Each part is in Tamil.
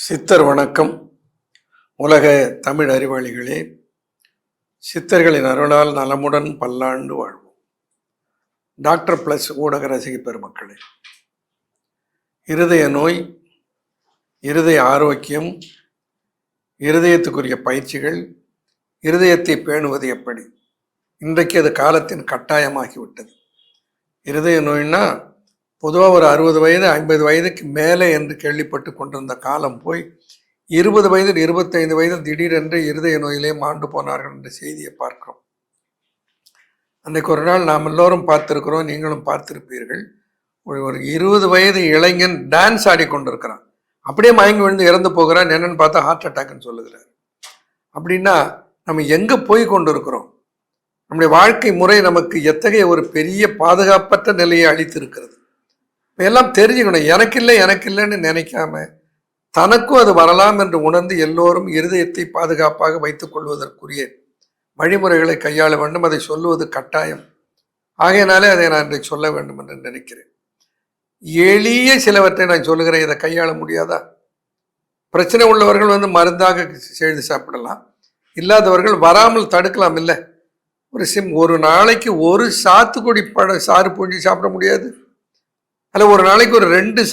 சித்தர் வணக்கம். உலக தமிழ் அறிவாளிகளே, சித்தர்களின் அருளால் நலமுடன் பல்லாண்டு வாழ்வோம். டாக்டர் பிளஸ் ஊடக ரசிக பெருமக்களே, இருதய நோய், இருதய ஆரோக்கியம், இருதயத்துக்குரிய பயிற்சிகள், இருதயத்தை பேணுவது எப்படி, இன்றைக்கு அது காலத்தின் கட்டாயமாகிவிட்டது. இருதய நோய்னா பொதுவாக ஒரு 60 வயது 50 வயதுக்கு மேலே என்று கேள்விப்பட்டு கொண்டிருந்த காலம் போய் 20 வயது 25 வயது திடீரென்று இருதய நோயிலே மாண்டு போனார்கள் என்ற செய்தியை பார்க்கிறோம். அன்றைக்கு ஒரு நாள் நாம் எல்லோரும் பார்த்திருக்கிறோம், நீங்களும் பார்த்திருப்பீர்கள். ஒரு 20 வயது இளைஞன் டான்ஸ் ஆடி கொண்டிருக்கிறான், அப்படியே மயங்கி விழுந்து இறந்து போகிறான். என்னன்னு பார்த்தா ஹார்ட் அட்டாக்னு சொல்லுகிறார். அப்படின்னா நம்ம எங்கே போய் கொண்டு இருக்கிறோம்? நம்முடைய வாழ்க்கை முறை நமக்கு எத்தகைய ஒரு பெரிய பாதுகாப்பற்ற நிலையை அளித்திருக்கிறது. எல்லாம் தெரிஞ்சுக்கணும். எனக்கு இல்லைன்னு நினைக்காம தனக்கும் அது வரலாம் என்று உணர்ந்து எல்லோரும் இருதயத்தை பாதுகாப்பாக வைத்துக் கொள்வதற்குரிய வழிமுறைகளை கையாள வேண்டும். அதை சொல்லுவது கட்டாயம். ஆகையினாலே அதை நான் இன்றைக்கு சொல்ல வேண்டும் என்று நினைக்கிறேன். எளிய சிலவற்றை நான் சொல்லுகிறேன். இதை கையாள முடியாதா? பிரச்சனை உள்ளவர்கள் மருந்தாக செய்து சாப்பிடலாம், இல்லாதவர்கள் வராமல் தடுக்கலாம். இல்லை, ஒரு நாளைக்கு ஒரு சாத்துக்குடி சாறு பூஞ்சி சாப்பிட முடியாது. அதில் ஒரு நாளைக்கு ஒரு 2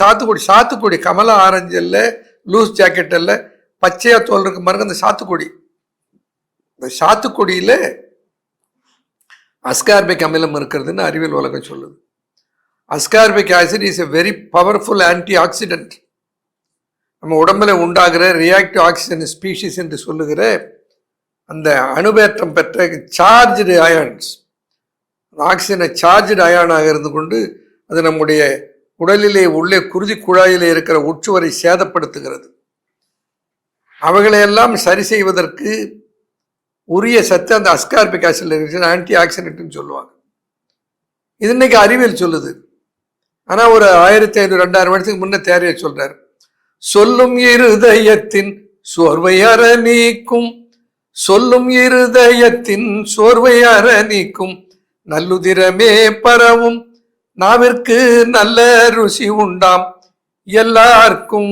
சாத்துக்குடி கமலா ஆரஞ்சு இல்லை, லூஸ் ஜாக்கெட் இல்லை, பச்சையா தோல் இருக்கு பாருங்க. அந்த சாத்துக்குடியில் அஸ்கார்பிக் அமிலம் இருக்கிறதுன்னு அறிவியல் உலகம் சொல்லுது. Ascorbic acid is a very powerful anti accident. நம்ம உடம்புல உண்டாகிற ரியாக்டிவ் ஆக்சிஜன் ஸ்பீஷிஸ் என்று சொல்லுகிற அந்த அணுபேற்றம் பெற்ற சார்ஜ்டு அயான்ஸ், ஆக்சிஜனை சார்ஜ்டு அயானாக இருந்து கொண்டு அது நம்முடைய உடலிலே உள்ளே குருதி குழாயிலே இருக்கிற உச்சுவரை சேதப்படுத்துகிறது. அவைகளையெல்லாம் சரி செய்வதற்கு உரிய சத்து அந்த அஸ்கார்பிக் ஆசிட் ஆன்டி ஆக்சிடென்ட்னு சொல்லுவாங்க. இது இன்னைக்கு அறிவியல் சொல்லுது. ஆனால் ஒரு 1500-2000 வருஷத்துக்கு முன்னே தேரைய சொல்றாரு. சொல்லும் இருதயத்தின் சோர்வை அற நீக்கும், சொல்லும் இருதயத்தின் சோர்வை அற நீக்கும், நல்லுதிரமே பரவும் நாவிற்கு நல்ல ருசி உண்டாம், எல்லாருக்கும்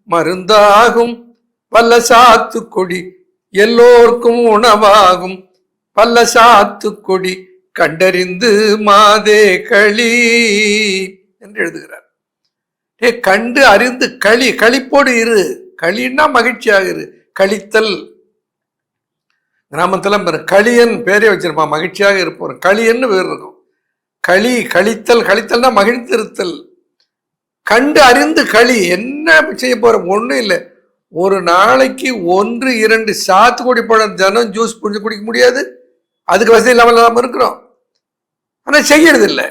மருந்தாகும், வல்ல சாத்துக்கொடி எல்லோருக்கும் உணவாகும், வல்ல சாத்துக்கொடி கண்டறிந்து மாதே களி என்று எழுதுகிறார். கண்டு அறிந்து களிப்போடு இரு. களின்னா மகிழ்ச்சியாக இரு. கழித்தல். கிராமத்துல களியன் பேரே வச்சிருப்பான், மகிழ்ச்சியாக இருப்போம். களியன்னு பேர் இருக்கும். கழித்தல்னா மகிழ்ந்திருத்தல். கண்டு அறிந்து களி. என்ன செய்ய போறோம்? ஒன்றும் இல்லை. ஒரு நாளைக்கு 1-2 சாத்துக்குடி பழம் தினம் ஜூஸ் புரிஞ்சு குடிக்க முடியாது. அதுக்கு வசதி இல்லாமல் நாம இருக்கிறோம். ஆனால் செய்யறது இல்லை.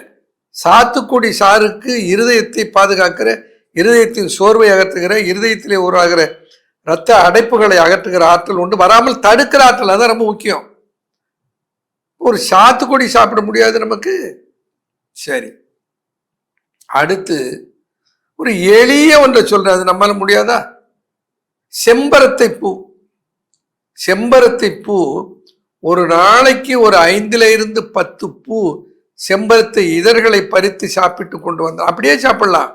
சாத்துக்குடி சாருக்கு இருதயத்தை பாதுகாக்கிற, இருதயத்தின் சோர்வை அகற்றுகிற, இருதயத்திலே உருவாகிற இரத்த அடைப்புகளை அகற்றுகிற ஆற்றல் உண்டு. வராமல் தடுக்கிற ஆற்றல், அதான் ரொம்ப முக்கியம். ஒரு சாத்துக்குடி சாப்பிட முடியாது நமக்கு. சரி, அடுத்து ஒரு எளிய ஒன்றை சொல்றேன், அது நம்மளால முடியாதா? செம்பருத்தை பூ. செம்பருத்தை பூ ஒரு நாளைக்கு ஒரு 5 to 10 பூ செம்பருத்தை இதழ்களை பறித்து சாப்பிட்டு கொண்டு வந்தோம். அப்படியே சாப்பிடலாம்.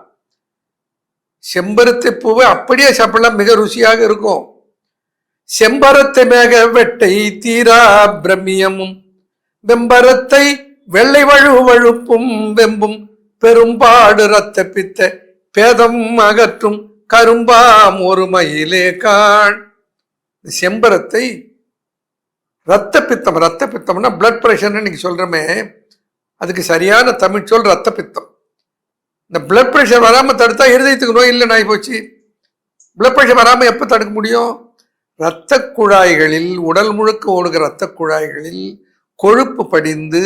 செம்பருத்தை பூவை அப்படியே சாப்பிடலாம், மிக ருசியாக இருக்கும். செம்பரத்தை மேக வெட்டை தீரா பிரமியமும், வெம்பரத்தை வெள்ளை வழுப்பும் வெம்பும், பெரும்பாடு ரத்த பித்த பேதம் அகற்றும், கரும்பாம் ஒரு மயிலே காண். செம்பரத்தை ரத்த பித்தம்னா பிளட் பிரஷர்னு நீங்க சொல்றமே, அதுக்கு சரியான தமிழ் சொல் ரத்த பித்தம். இந்த பிளட் பிரஷர் வராம தடுத்தா இருதயத்துக்கு நோய் இல்லைன்னு ஆகி போச்சு. பிளட் பிரஷர் வராம எப்ப தடுக்க முடியும்? இரத்த குழாய்களில், உடல் முழுக்க ஓடுகிற இரத்த குழாய்களில் கொழுப்பு படிந்து,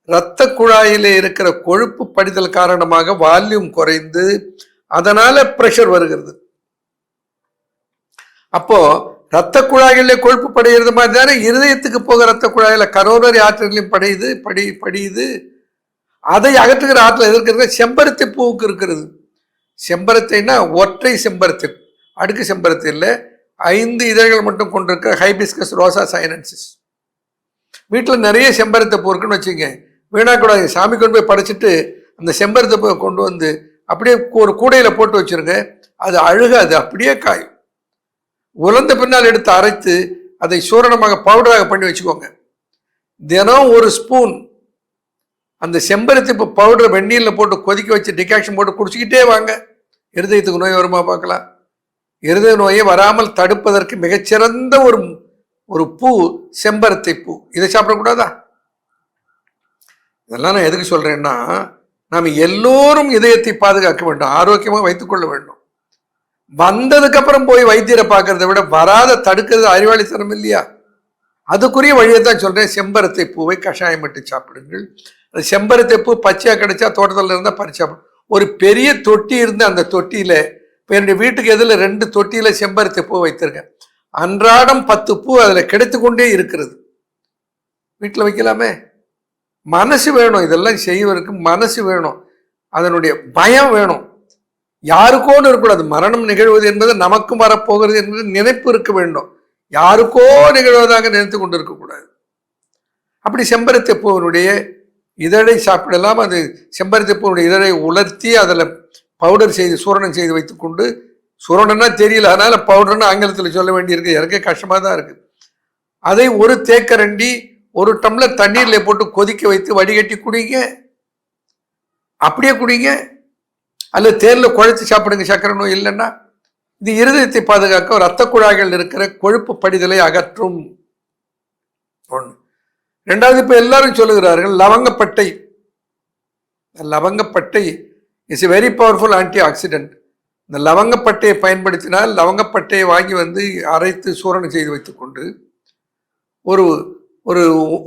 இரத்த குழாயிலே இருக்கிற கொழுப்பு படிதல் காரணமாக வால்யூம் குறைந்து அதனால பிரஷர் வருகிறது. அப்போ இரத்த குழாய்களிலே கொழுப்பு படைகிறது மாதிரி தானே இருதயத்துக்கு போக இரத்த குழாயில கரோனரி ஆற்றலையும் படியுது. அதை அகற்றுகிற ஆற்றல் எதிர்க்கிறது செம்பருத்தி பூவுக்கு இருக்கிறது. செம்பருத்தின்னா ஒற்றை செம்பருத்தி, அடுக்கு செம்பருத்தி இல்லை, 5 இதழ்கள் மட்டும் கொண்டிருக்கிற ஹைபிஸ்கஸ் ரோசா சைனன்சிஸ். வீட்டில் நிறைய செம்பருத்தி பூ இருக்குன்னு வச்சுங்க, வீணாக்கூடாது. சாமி கொண்டு போய் படைச்சிட்டு அந்த செம்பருத்தி பூவை கொண்டு வந்து அப்படியே ஒரு கூடையில போட்டு வச்சிருங்க. அது அழுகாது, அப்படியே காயும். உலர்ந்த பின்னால் எடுத்து அரைத்து அதை சூரணமாக பவுடராக பண்ணி வச்சுக்கோங்க. தினம் ஒரு ஸ்பூன் அந்த செம்பருத்தி பவுடர் வெந்நீரில் போட்டு கொதிக்க வச்சு டிகாக்ஷன் போட்டு குடிச்சிக்கிட்டே வாங்க. இருதயத்துக்கு நோய் வருமா பார்க்கலாம். இருதய நோயை வராமல் தடுப்பதற்கு மிகச்சிறந்த ஒரு பூ செம்பருத்தி பூ. இதை சாப்பிடக்கூடாதா? இதெல்லாம் நான் எதுக்கு சொல்றேன்னா, நாம் எல்லோரும் இதயத்தை பாதுகாக்க வேண்டும், ஆரோக்கியமாக வைத்துக்கொள்ள வேண்டும். வந்ததுக்கு அப்புறம் போய் வைத்தியரை பார்க்கறத விட வராத தடுக்கிறது அறிவாளித்தனம் இல்லையா? அதுக்குரிய வழியை தான் சொல்றேன். செம்பருத்தி பூவை கஷாயம் விட்டு சாப்பிடுங்கள். அந்த செம்பருத்தி பூ பச்சையா கிடைச்சா தோட்டத்தில் இருந்தால் பறிச்சு சாப்பிடும். ஒரு பெரிய தொட்டி இருந்து அந்த தொட்டியில, இப்போ என்னுடைய வீட்டுக்கு எதில் 2 தொட்டியில செம்பருத்தி பூ வைத்திருக்கேன். அன்றாடம் 10 பூ அதில் கிடைத்து கொண்டே இருக்கிறது. வீட்டில் வைக்கலாமே. மனசு வேணும், இதெல்லாம் செய்வதற்கு மனசு வேணும், அதனுடைய பயம் வேணும். யாருக்கோன்னு இருக்கக்கூடாது. மரணம் நிகழ்வது என்பது நமக்கும் வரப்போகிறது என்பது நினைப்பு இருக்க வேண்டும். யாருக்கோ நிகழ்வதாக நினைத்து கொண்டு இருக்கக்கூடாது. அப்படி செம்பருத்தி பூவினுடைய இதழை சாப்பிடலாம். அது செம்பருத்தி பூவினுடைய இதழை உலர்த்தி அதில் பவுடர் செய்து சூரணம் செய்து வைத்துக்கொண்டு, சூரணம்னா தெரியல, அதனால பவுடர்னு ஆங்கிலத்தில் சொல்ல வேண்டியிருக்கு, எனக்கே கஷ்டமாக தான் இருக்கு. அதை ஒரு தேக்கரண்டி 1 டம்ளர் தண்ணீரில் போட்டு கொதிக்க வைத்து வடிகட்டி குடிங்க. அப்படியே குடிங்க. அல்லது தேனில் குழைச்சி சாப்பிடுங்க, சர்க்கரை நோய் இல்லைன்னா. இது இருதயத்தை பாதுகாக்க, இரத்த குழாய்கள் இருக்கிற கொழுப்பு படிதலை அகற்றும். ஒன்று. 2வது, இப்போ எல்லாரும் சொல்லுகிறார்கள் லவங்கப்பட்டை. லவங்கப்பட்டை is a very powerful antioxidant. இந்த லவங்கப்பட்டையை பயன்படுத்தினால், லவங்கப்பட்டையை வாங்கி அரைத்து சூரணம் செய்து வைத்துக்கொண்டு ஒரு ஒரு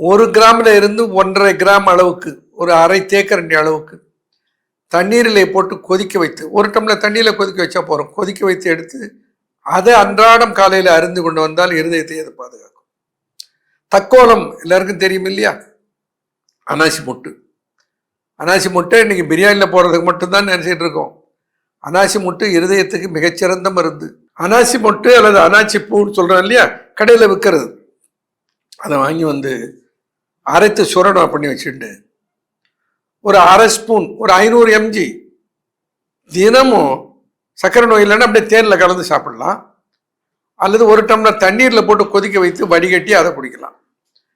1 கிராமில் இருந்து 1.5 கிராம் அளவுக்கு, ஒரு அரை தேக்கரண்டி அளவுக்கு தண்ணீரிலே போட்டு கொதிக்க வைத்து, 1 டம்ளர் தண்ணீரில் கொதிக்க வச்சா போகிறோம், கொதிக்க வைத்து எடுத்து அதை அன்றாடம் காலையில் அருந்து கொண்டு வந்தால் இருதயத்தை அது பாதுகாக்கும். தக்கோலம் எல்லாருக்கும் தெரியும் இல்லையா? அனாசி முட்டு. அனாசி முட்டை இன்னைக்கு பிரியாணியில் போடுறதுக்கு மட்டும்தான் நினைச்சிட்டு இருக்கோம். அனாசி முட்டு இருதயத்துக்கு மிகச்சிறந்த மருந்து. அனாசி முட்டு அல்லது அனாசி பூன்னு சொல்கிறோம் இல்லையா, கடையில் விற்கிறது. அதை வாங்கி அரைத்து சுரணம் பண்ணி வச்சுட்டு ஒரு 1/2 ஸ்பூன், ஒரு 500 mg தினமும், சர்க்கரை நோய் இல்லைன்னா அப்படியே தேனில் கலந்து சாப்பிடலாம். அல்லது 1 டம்ளர் தண்ணீரில் போட்டு கொதிக்க வைத்து வடிகட்டி அதை குடிக்கலாம்.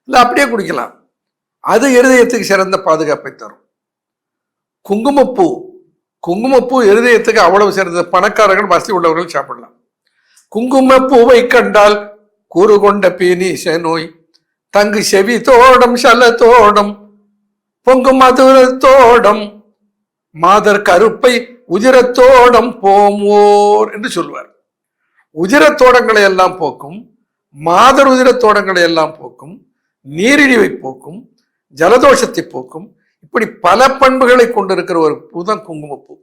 இல்லை அப்படியே குடிக்கலாம். அது இருதயத்துக்கு சிறந்த பாதுகாப்பை தரும். குங்குமப்பூ. குங்குமப்பூ இருதயத்துக்கு அவ்வளவு சிறந்த. பணக்காரர்கள், வசதி உள்ளவர்கள் சாப்பிடலாம். குங்குமப்பூவை கண்டால் கூறு கொண்ட பீனீச நோய் தங்கு செவி தோடம் சல தோடம் பொங்கு மதுரத்தோடம் மாதர் கருப்பை உதிரத்தோடம் போமோர் என்று சொல்வார். உதிரத்தோடங்களை எல்லாம் போக்கும், மாதர் உதிரத்தோடங்களை எல்லாம் போக்கும், நீரிழிவை போக்கும், ஜலதோஷத்தை போக்கும். இப்படி பல பண்புகளை கொண்டிருக்கிற ஒரு பூ தான் குங்குமப்பூ.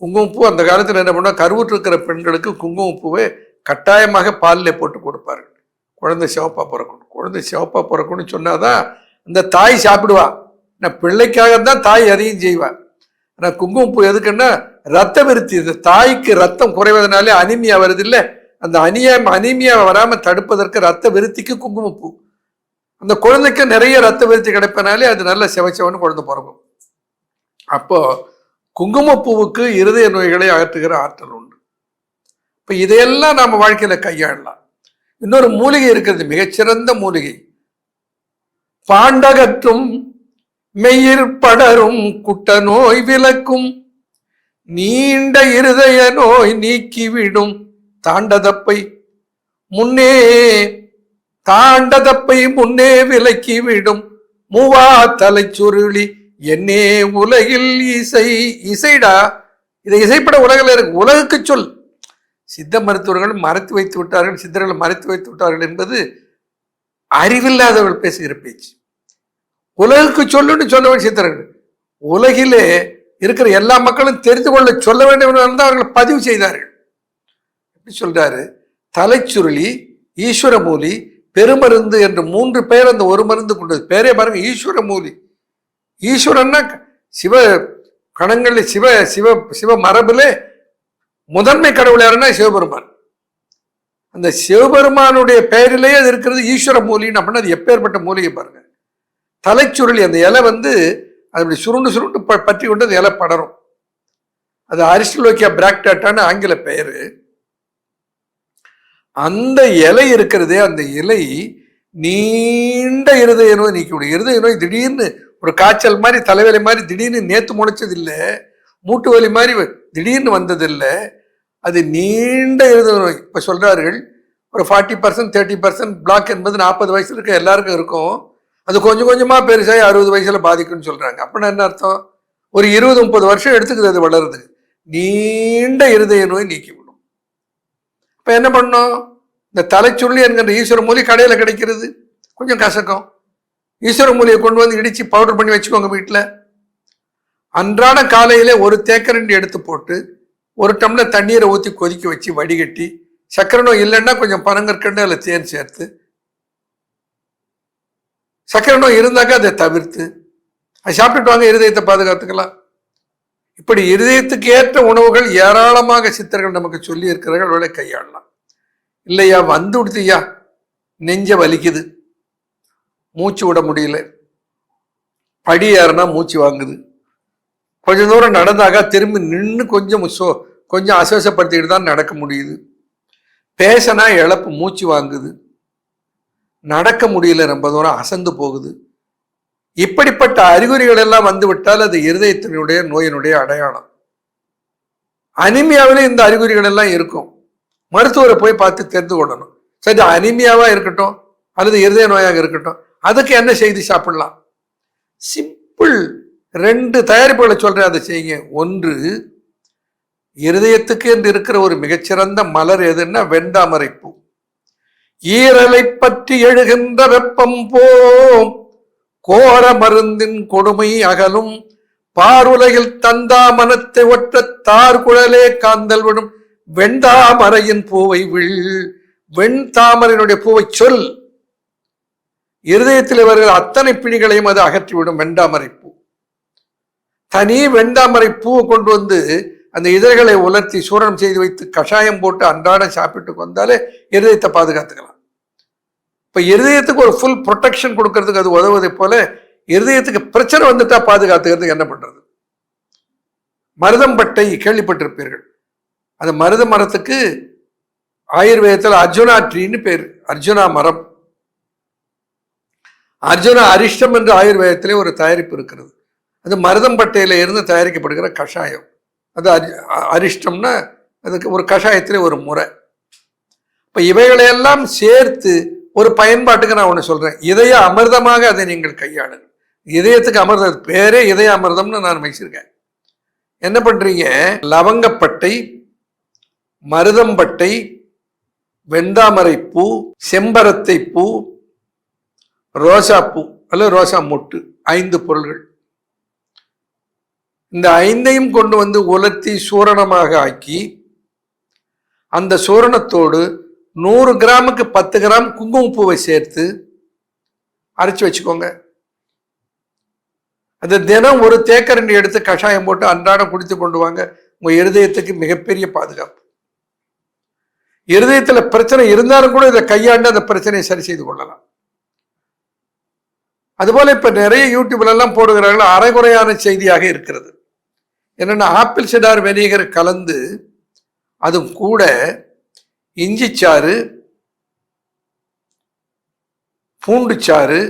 குங்குமப்பூ அந்த காலத்தில் என்ன பண்ணா, கருவுற்று இருக்கிற பெண்களுக்கு குங்குமப்பூவை கட்டாயமாக பாலில் போட்டு கொடுப்பார்கள். குழந்தை சிவப்பா பிறக்கணும், குழந்தை சிவப்பா பிறக்கணும்னு சொன்னாதான் அந்த தாய் சாப்பிடுவா. நான் பிள்ளைக்காக தான் தாய் அதையும் செய்வாள். ஆனால் குங்குமப்பூ எதுக்குன்னா ரத்த விருத்தி. இந்த தாய்க்கு ரத்தம் குறைவதனாலே அனிமியா வருது இல்லை, அந்த அனிமியா வராமல் தடுப்பதற்கு ரத்த விருத்திக்கு குங்குமப்பூ. அந்த குழந்தைக்கு நிறைய ரத்த விருத்தி கிடைப்பனாலே அது நல்ல செவச்சவன்னு குழந்தை பிறக்கும். அப்போ குங்குமப்பூவுக்கு இருதய நோய்களை அகற்றுகிற ஆற்றல் உண்டு. இப்போ இதையெல்லாம் நம்ம வாழ்க்கையில கையாளலாம். இன்னொரு மூலிகை இருக்கிறது, மிகச்சிறந்த மூலிகை. பாண்டகற்றும் மெய்யிற் படரும் குட்ட நோய் விலக்கும் நீண்ட இருதய நோய் நீக்கிவிடும் தாண்டதப்பை முன்னே விலக்கிவிடும் மூவா தலைச்சுருளி என்னே உலகில் இசைடா. இதை இசைப்பட உலகில் இருக்கு. உலகுக்கு சொல். சித்த மருத்துவர்கள் மறைத்து வைத்து விட்டார்கள், சித்தர்கள் மறைத்து வைத்து விட்டார்கள் என்பது அறிவில்லாதவர்கள் பேசுகிற பேச்சு. உலகுக்கு சொல்லுன்னு சொல்லவன் சித்தர்கள். உலகிலே இருக்கிற எல்லா மக்களும் தெரிந்து கொள்ள சொல்ல வேண்டும் என்று அவர்கள் பதிவு செய்தார்கள். எப்படி சொல்றாரு? தலைச்சுருளி, ஈஸ்வரமூலி, பெருமருந்து என்று 3 பெயர் அந்த ஒரு மருந்து கொண்டது. பேரே பாருங்க, ஈஸ்வரமூலி. ஈஸ்வரன்னா சிவ கணங்கள், சிவ சிவ சிவ மரபுல முதன்மை கடவுள் யாருன்னா சிவபெருமான். அந்த சிவபெருமானுடைய பெயரிலேயே அது இருக்கிறது ஈஸ்வர மூலின்னு. அப்படின்னா அது எப்பேற்பட்ட மூலிகை பாருங்க. தலைச்சுருளி, அந்த இலை அப்படி சுருண்டு பற்றி கொண்டு அந்த இலை படரும். அது அரிஸ்டலோக்கியா பிராக்டாட்டான ஆங்கில பெயரு. அந்த இலை இருக்கிறதே, அந்த இலை நீண்ட இருதய நோய் நீக்கக்கூடிய. இருதய நோய் திடீர்னு ஒரு காய்ச்சல் மாதிரி, தலைவலி மாதிரி திடீர்னு நேத்து முளைச்சது இல்லை, மூட்டு வலி மாதிரி திடீர்னு வந்ததில்லை. அது நீண்ட இருதய நோய். இப்ப சொல்றார்கள் ஒரு 40% 30% பிளாக் என்பது 40 வயசுல இருக்க எல்லாருக்கும் இருக்கும். அது கொஞ்சம் கொஞ்சமா பெருசாகி 60 வயசுல பாதிக்கும்னு சொல்றாங்க. அப்படின்னா என்ன அர்த்தம்? ஒரு 20-30 வருஷம் எடுத்துக்குது அது வளருதுக்கு. நீண்ட இருதய நோய் நீக்கிவிடும். இப்ப என்ன பண்ணும்? இந்த தலைச்சுள்ளி என்கின்ற ஈஸ்வர மூலி கடையில கிடைக்கிறது, கொஞ்சம் கசக்கும். ஈஸ்வர மூலியை கொண்டு வந்து இடிச்சு பவுடர் பண்ணி வச்சுக்கோங்க வீட்டில். அன்றாட காலையில ஒரு தேக்கரண்டி எடுத்து போட்டு ஒரு டம்ளர் தண்ணீரை ஊற்றி கொதிக்க வச்சு வடிகட்டி, சக்கரை நோய் இல்லைன்னா கொஞ்சம் பனங்கற்கண்டு அதில் தேன் சேர்த்து, சக்கரை நோய் இருந்தாக்கா அதை தவிர்த்து அதை சாப்பிட்டுட்டு வாங்க, இருதயத்தை பாதுகாத்துக்கலாம். இப்படி இருதயத்துக்கு ஏற்ற உணவுகள் ஏராளமாக சித்தர்கள் நமக்கு சொல்லி இருக்கிறவர்கள் கையாளலாம். இல்லையா, வந்து விடுத்தியா, நெஞ்ச வலிக்குது, மூச்சு விட முடியல, படி ஏறினா மூச்சு வாங்குது, கொஞ்ச தூரம் நடந்தாக்கா திரும்பி நின்று கொஞ்சம் அசோசப்படுத்திக்கிட்டு தான் நடக்க முடியுது, பேசினா இழப்பு மூச்சு வாங்குது, நடக்க முடியல, ரொம்ப தூரம் அசந்து போகுது. இப்படிப்பட்ட அறிகுறிகள் எல்லாம் வந்து விட்டால் அது இருதயத்தினுடைய நோயினுடைய அடையாளம். அனிமியாவிலே இந்த அறிகுறிகள் எல்லாம் இருக்கும். மருத்துவரை போய் பார்த்து தெரிந்து கொள்ளணும். சரி, அனிமியாவா இருக்கட்டும் அல்லது இருதய நோயாக இருக்கட்டும், அதுக்கு என்ன செய்தி சாப்பிடலாம்? சிம்பிள் 2 தயாரிப்புகளை சொல்றேன், அதை செய்யுங்க. ஒன்று, இருதயத்துக்கு என்று இருக்கிற ஒரு மிகச்சிறந்த மலர் எதுன்னா வெண்தாமரை பூ. ஈரலை பற்றி எழுகின்ற வெப்பம் போம், கோர மருந்தின் கொடுமை அகலும், பாருலகில் தந்தாமனத்தை ஒற்ற தார் குழலே காந்தல் விடும் வெண்தாமரையின் பூவை வில். வெண்தாமரையினுடைய பூவை சொல், இருதயத்தில் வருகிற அத்தனை பிணிகளையும் அது அகற்றிவிடும். வெண்தாமரை பூ, தனி வெண்தாமரை பூவை கொண்டு வந்து அந்த இதழ்களை உலர்த்தி சூரணம் செய்து வைத்து கஷாயம் போட்டு அன்றாடம் சாப்பிட்டு வந்தாலே இருதயத்தை பாதுகாத்துக்கலாம். இப்ப இருதயத்துக்கு ஒரு ஃபுல் ப்ரொடெக்ஷன் கொடுக்கறதுக்கு அது உதவுவதை போல, இருதயத்துக்கு பிரச்சனை வந்துட்டா பாதுகாத்துக்கிறதுக்கு என்ன பண்றது? மருதம்பட்டை கேள்விப்பட்டிருப்பீர்கள். அந்த மருத மரத்துக்கு ஆயுர்வேதத்தில் அர்ஜுனா ட்ரீன்னு பேர். அர்ஜுனா மரம், அர்ஜுனா அரிஷ்டம் என்று ஆயுர்வேதத்திலே ஒரு தயாரிப்பு இருக்கிறது. அது மருதம்பட்டையில இருந்து தயாரிக்கப்படுகிற கஷாயம். அது அரிஷ்டம்னா அதுக்கு ஒரு கஷாயத்திலே ஒரு முறை. இப்ப இவைகளையெல்லாம் சேர்த்து ஒரு பயன்பாட்டுக்கு நான் ஒன்று சொல்றேன். இதய அமிர்தமாக அதை நீங்கள் கையாளுங்க. இதயத்துக்கு அமிர்தம் பேரே இதய அமிர்தம்னு நான் வச்சிருக்கேன். என்ன பண்றீங்க? லவங்கப்பட்டை, மருதம்பட்டை, வெண்தாமரை பூ, செம்பரத்தை பூ, ரோசா பூ அல்லது ரோசா மொட்டு, 5 பொருள்கள். இந்த 5ஐயும் கொண்டு வந்து உலர்த்தி சூரணமாக ஆக்கி, அந்த சூரணத்தோடு 100 கிராமுக்கு 10 கிராம் குங்குமப்பூவை சேர்த்து அரைச்சி வச்சுக்கோங்க. அது தினம் ஒரு தேக்கரண்டி எடுத்து கஷாயம் போட்டு அன்றாடம் குடித்து கொண்டு வாங்க. உங்க இருதயத்துக்கு மிகப்பெரிய பாதுகாப்பு. இருதயத்துல பிரச்சனை இருந்தாலும் கூட இதை கையாண்டு அந்த பிரச்சனையை சரி செய்து கொள்ளலாம். அதுபோல இப்ப நிறைய யூடியூப்ல எல்லாம் போடுகிறார்கள், அரைகுறையான செய்தியாக இருக்கிறது. என்னன்னா, ஆப்பிள் சிடார் வினிகர் கலந்து அதுவும் கூட இஞ்சிச்சாறு, பூண்டுச்சாறு,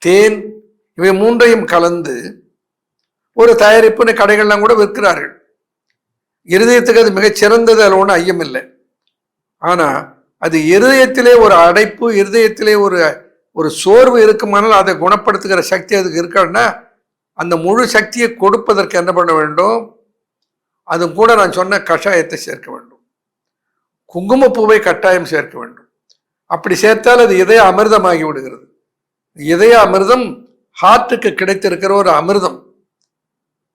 தேன், இவை 3ஐயும் கலந்து ஒரு தயாரிப்புன்னு கடைகள்லாம் கூட விற்கிறார்கள். இருதயத்துக்கு அது மிகச் சிறந்தது, அதில் ஒன்றும் ஐயம் இல்லை. ஆனா அது இருதயத்திலே ஒரு அடைப்பு, இருதயத்திலே ஒரு சோர்வு இருக்குமானால் அதை குணப்படுத்துகிற சக்தி அதுக்கு இருக்கான்னா, அந்த முழு சக்தியை கொடுப்பதற்கு என்ன பண்ண வேண்டும்? அது கூட நான் சொன்ன கஷாயத்தை சேர்க்க வேண்டும். குங்குமப்பூவை கட்டாயம் சேர்க்க வேண்டும். அப்படி சேர்த்தால் அது இதய அமிர்தமாகி விடுகிறது. இதய அமிர்தம் ஹார்ட்டுக்கு கிடைத்திருக்கிற ஒரு அமிர்தம்.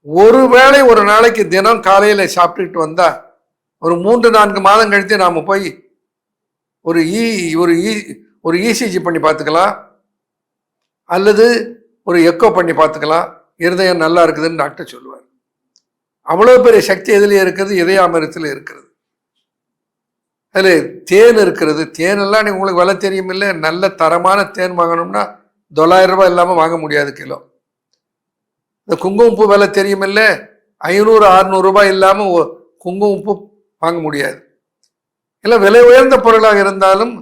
ஒருவேளை ஒரு நாளைக்கு தினம் காலையில சாப்பிட்டுட்டு வந்தா ஒரு 3-4 மாதம் கழித்து நாம போய் ஒரு இசிஜி பண்ணி பார்த்துக்கலாம், அல்லது ஒரு எக்கோ பண்ணி பார்த்துக்கலாம். இருதயம் நல்லா இருக்குதுன்னு டாக்டர் சொல்லுவார். அவ்வளவு பெரிய சக்தி எதுலேயே இருக்கிறது? இதய அமிர்தத்தில் இருக்கிறது. அதில் தேன் இருக்கிறது. தேனெல்லாம் நீங்கள் உங்களுக்கு விலை தெரியும் இல்லை? நல்ல தரமான தேன் வாங்கணும்னா 900 ரூபாய் இல்லாமல் வாங்க முடியாது கிலோ. இந்த குங்குமப்பூ விலை தெரியும் இல்லை? 500-600 ரூபாய் இல்லாமல் குங்குமப்பூ வாங்க முடியாது. இல்லை விலை உயர்ந்த பொருளாக இருந்தாலும்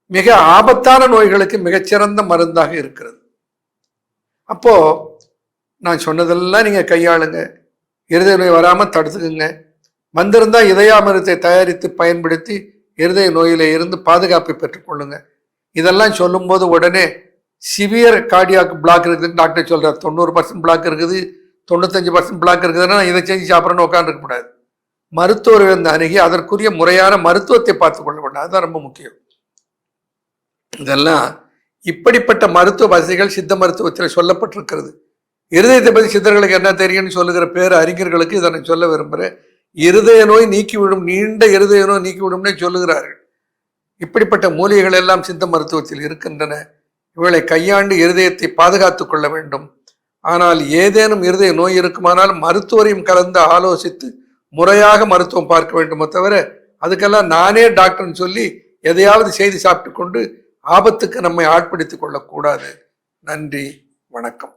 மிக ஆபத்தான நோய்களுக்கு மிகச்சிறந்த மருந்தாக இருக்கிறது. அப்போ நான் சொன்னதெல்லாம் நீங்க கையாளுங்க, இருதய நோய் வராம தடுத்துக்குங்க. வந்திருந்தா இதயாமிருத்தை தயாரித்து பயன்படுத்தி இருதய நோயில இருந்து பாதுகாப்பை பெற்றுக்கொள்ளுங்க. இதெல்லாம் சொல்லும்போது உடனே சிவியர் கார்டியாக் பிளாக் இருக்குதுன்னு டாக்டர் சொல்றாரு. 90% பிளாக் இருக்குது, 95% பிளாக் இருக்குதுன்னா இதை செஞ்சு சாப்பிட்றன்னு உட்காந்துருக்க கூடாது. மருத்துவர் வந்து அணுகி அதற்குரிய முறையான மருத்துவத்தை பார்த்துக் கொள்ள வேண்டும். அதுதான் ரொம்ப முக்கியம். இதெல்லாம் இப்படிப்பட்ட மருத்துவ வசதிகள் சித்த மருத்துவத்தில் சொல்லப்பட்டிருக்கிறது. இருதயத்தை பற்றி சித்தர்களுக்கு என்ன தெரியும்னு சொல்லுகிற பேர் அறிஞர்களுக்கு இதை நான் சொல்ல விரும்புகிறேன். இருதய நோய் நீக்கிவிடும், நீண்ட இருதய நோய் நீக்கிவிடும்னே சொல்லுகிறார்கள். இப்படிப்பட்ட மூலிகைகள் எல்லாம் சித்த மருத்துவத்தில் இருக்கின்றன. இவளை கையாண்டு இருதயத்தை பாதுகாத்துக் கொள்ள வேண்டும். ஆனால் ஏதேனும் இருதய நோய் இருக்குமானால் மருத்துவரையும் கலந்து ஆலோசித்து முறையாக மருத்துவம் பார்க்க வேண்டுமோ தவிர அதுக்கெல்லாம் நானே டாக்டர்னு சொல்லி எதையாவது செய்து சாப்பிட்டு கொண்டு ஆபத்துக்கு நம்மை ஆட்படுத்திக் கொள்ளக்கூடாது. நன்றி, வணக்கம்.